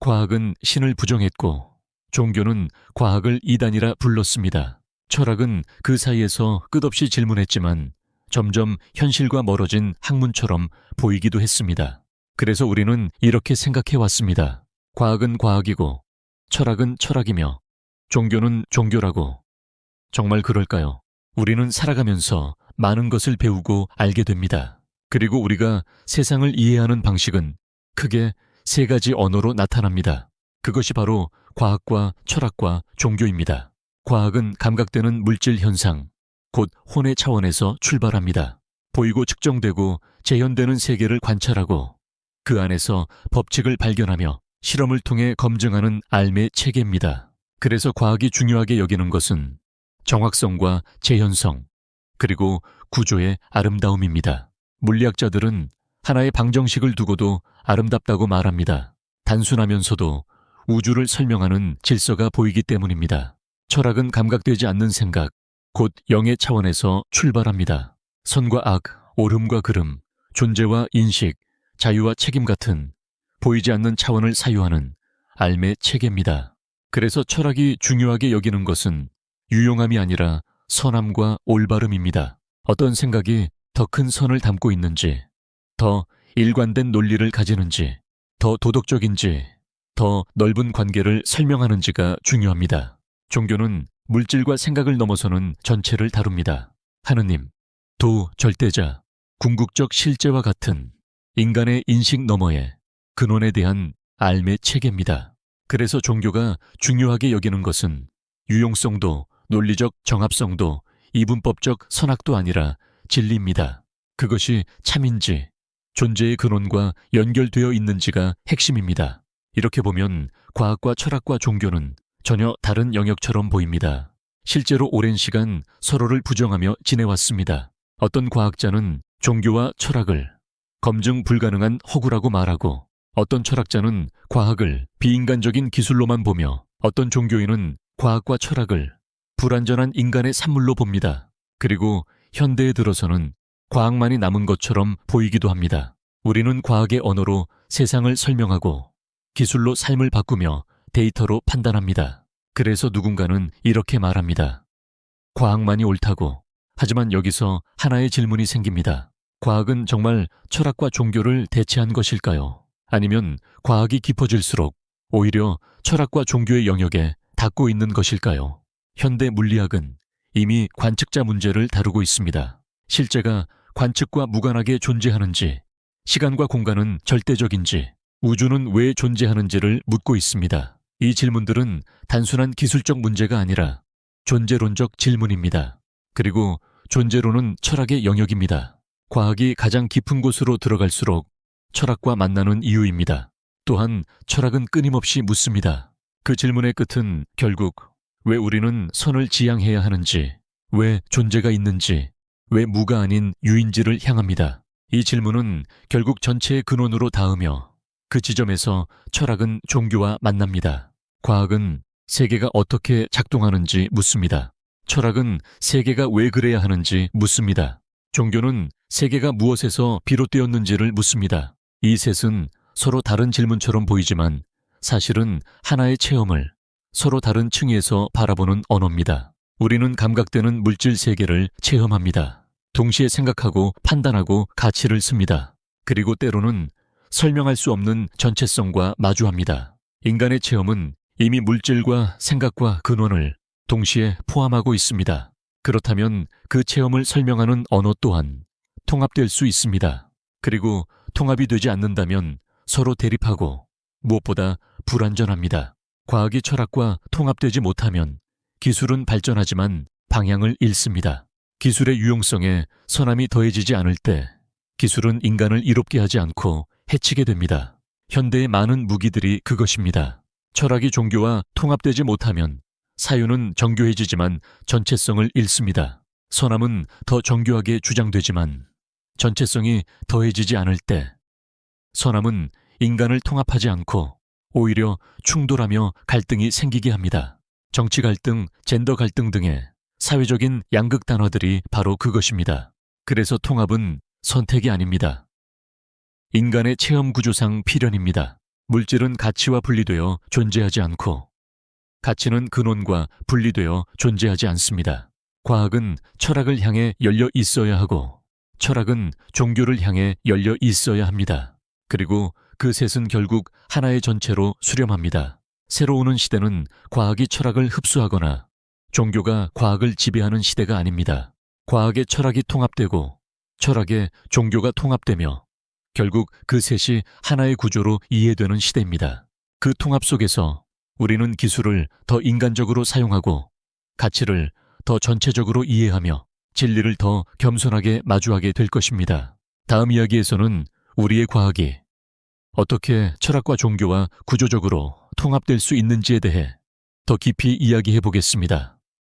과학은 신을 부정했고 종교는 과학을 이단이라 불렀습니다. 철학은 그 사이에서 끝없이 질문했지만 점점 현실과 멀어진 학문처럼 보이기도 했습니다. 그래서 우리는 이렇게 생각해왔습니다. 과학은 과학이고 철학은 철학이며 종교는 종교라고. 정말 그럴까요? 우리는 살아가면서 많은 것을 배우고 알게 됩니다. 그리고 우리가 세상을 이해하는 방식은 크게 세 가지 언어로 나타납니다. 그것이 바로 과학과 철학과 종교입니다. 과학은 감각되는 물질 현상, 곧 혼의 차원에서 출발합니다. 보이고 측정되고 재현되는 세계를 관찰하고 그 안에서 법칙을 발견하며 실험을 통해 검증하는 알매 체계입니다. 그래서 과학이 중요하게 여기는 것은 정확성과 재현성, 그리고 구조의 아름다움입니다. 물리학자들은 하나의 방정식을 두고도 아름답다고 말합니다. 단순하면서도 우주를 설명하는 질서가 보이기 때문입니다. 철학은 감각되지 않는 생각, 곧 영의 차원에서 출발합니다. 선과 악, 옳음과 그름, 존재와 인식, 자유와 책임 같은 보이지 않는 차원을 사유하는 알매 체계입니다. 그래서 철학이 중요하게 여기는 것은 유용함이 아니라 선함과 올바름입니다. 어떤 생각이 더 큰 선을 담고 있는지, 더 일관된 논리를 가지는지, 더 도덕적인지, 더 넓은 관계를 설명하는지가 중요합니다. 종교는 물질과 생각을 넘어서는 전체를 다룹니다. 하느님, 도, 절대자, 궁극적 실제와 같은 인간의 인식 너머의 근원에 대한 알매 체계입니다. 그래서 종교가 중요하게 여기는 것은 유용성도 논리적 정합성도 이분법적 선악도 아니라 진리입니다. 그것이 참인지 존재의 근원과 연결되어 있는지가 핵심입니다. 이렇게 보면 과학과 철학과 종교는 전혀 다른 영역처럼 보입니다. 실제로 오랜 시간 서로를 부정하며 지내왔습니다. 어떤 과학자는 종교와 철학을 검증 불가능한 허구라고 말하고 어떤 철학자는 과학을 비인간적인 기술로만 보며 어떤 종교인은 과학과 철학을 불완전한 인간의 산물로 봅니다. 그리고 현대에 들어서는 과학만이 남은 것처럼 보이기도 합니다. 우리는 과학의 언어로 세상을 설명하고 기술로 삶을 바꾸며 데이터로 판단합니다. 그래서 누군가는 이렇게 말합니다. 과학만이 옳다고. 하지만 여기서 하나의 질문이 생깁니다. 과학은 정말 철학과 종교를 대체한 것일까요? 아니면 과학이 깊어질수록 오히려 철학과 종교의 영역에 닿고 있는 것일까요? 현대 물리학은 이미 관측자 문제를 다루고 있습니다. 실제가 관측과 무관하게 존재하는지, 시간과 공간은 절대적인지, 우주는 왜 존재하는지를 묻고 있습니다. 이 질문들은 단순한 기술적 문제가 아니라 존재론적 질문입니다. 그리고 존재론은 철학의 영역입니다. 과학이 가장 깊은 곳으로 들어갈수록 철학과 만나는 이유입니다. 또한 철학은 끊임없이 묻습니다. 그 질문의 끝은 결국 왜 우리는 선을 지향해야 하는지, 왜 존재가 있는지, 왜 무가 아닌 유인지를 향합니다. 이 질문은 결국 전체의 근원으로 닿으며 그 지점에서 철학은 종교와 만납니다. 과학은 세계가 어떻게 작동하는지 묻습니다. 철학은 세계가 왜 그래야 하는지 묻습니다. 종교는 세계가 무엇에서 비롯되었는지를 묻습니다. 이 셋은 서로 다른 질문처럼 보이지만 사실은 하나의 체험을 서로 다른 층위에서 바라보는 언어입니다. 우리는 감각되는 물질 세계를 체험합니다. 동시에 생각하고 판단하고 가치를 씁니다. 그리고 때로는 설명할 수 없는 전체성과 마주합니다. 인간의 체험은 이미 물질과 생각과 근원을 동시에 포함하고 있습니다. 그렇다면 그 체험을 설명하는 언어 또한 통합될 수 있습니다. 그리고 통합이 되지 않는다면 서로 대립하고 무엇보다 불완전합니다. 과학이 철학과 통합되지 못하면 기술은 발전하지만 방향을 잃습니다. 기술의 유용성에 선함이 더해지지 않을 때 기술은 인간을 이롭게 하지 않고 해치게 됩니다. 현대의 많은 무기들이 그것입니다. 철학이 종교와 통합되지 못하면 사유는 정교해지지만 전체성을 잃습니다. 선함은 더 정교하게 주장되지만 전체성이 더해지지 않을 때 선함은 인간을 통합하지 않고 오히려 충돌하며 갈등이 생기게 합니다. 정치 갈등, 젠더 갈등 등의 사회적인 양극 단어들이 바로 그것입니다. 그래서 통합은 선택이 아닙니다. 인간의 체험 구조상 필연입니다. 물질은 가치와 분리되어 존재하지 않고 가치는 근원과 분리되어 존재하지 않습니다. 과학은 철학을 향해 열려 있어야 하고 철학은 종교를 향해 열려 있어야 합니다. 그리고 그 셋은 결국 하나의 전체로 수렴합니다. 새로 오는 시대는 과학이 철학을 흡수하거나 종교가 과학을 지배하는 시대가 아닙니다. 과학의 철학이 통합되고 철학의 종교가 통합되며 결국 그 셋이 하나의 구조로 이해되는 시대입니다. 그 통합 속에서 우리는 기술을 더 인간적으로 사용하고 가치를 더 전체적으로 이해하며 진리를 더 겸손하게 마주하게 될 것입니다. 다음 이야기에서는 우리의 과학이 어떻게 철학과 종교와 구조적으로 통합될 수 있는지에 대해 더 깊이 이야기해 보겠습니다.